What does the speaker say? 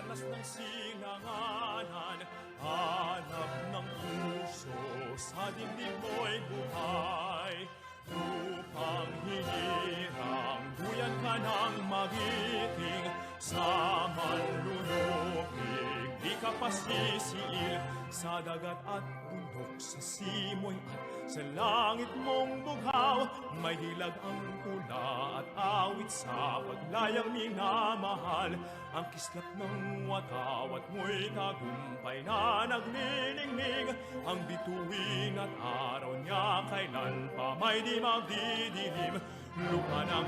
Landas ng sinanganan, hanap ng puso, sa dibdib mo'y buhay. Lupang hinirang, duyan ka ng magiting, sa manlulupig, di ka pasisiil, sa dagat at bundok, sa simoy at sa langit mong bughaw. May hilag ang tula at awit sa paglayang minamahal, ang kislap ng watawat mo'y tagumpay na nagniningning, ang bituin at araw niya kailan pa may di magdidilim. Lupa ng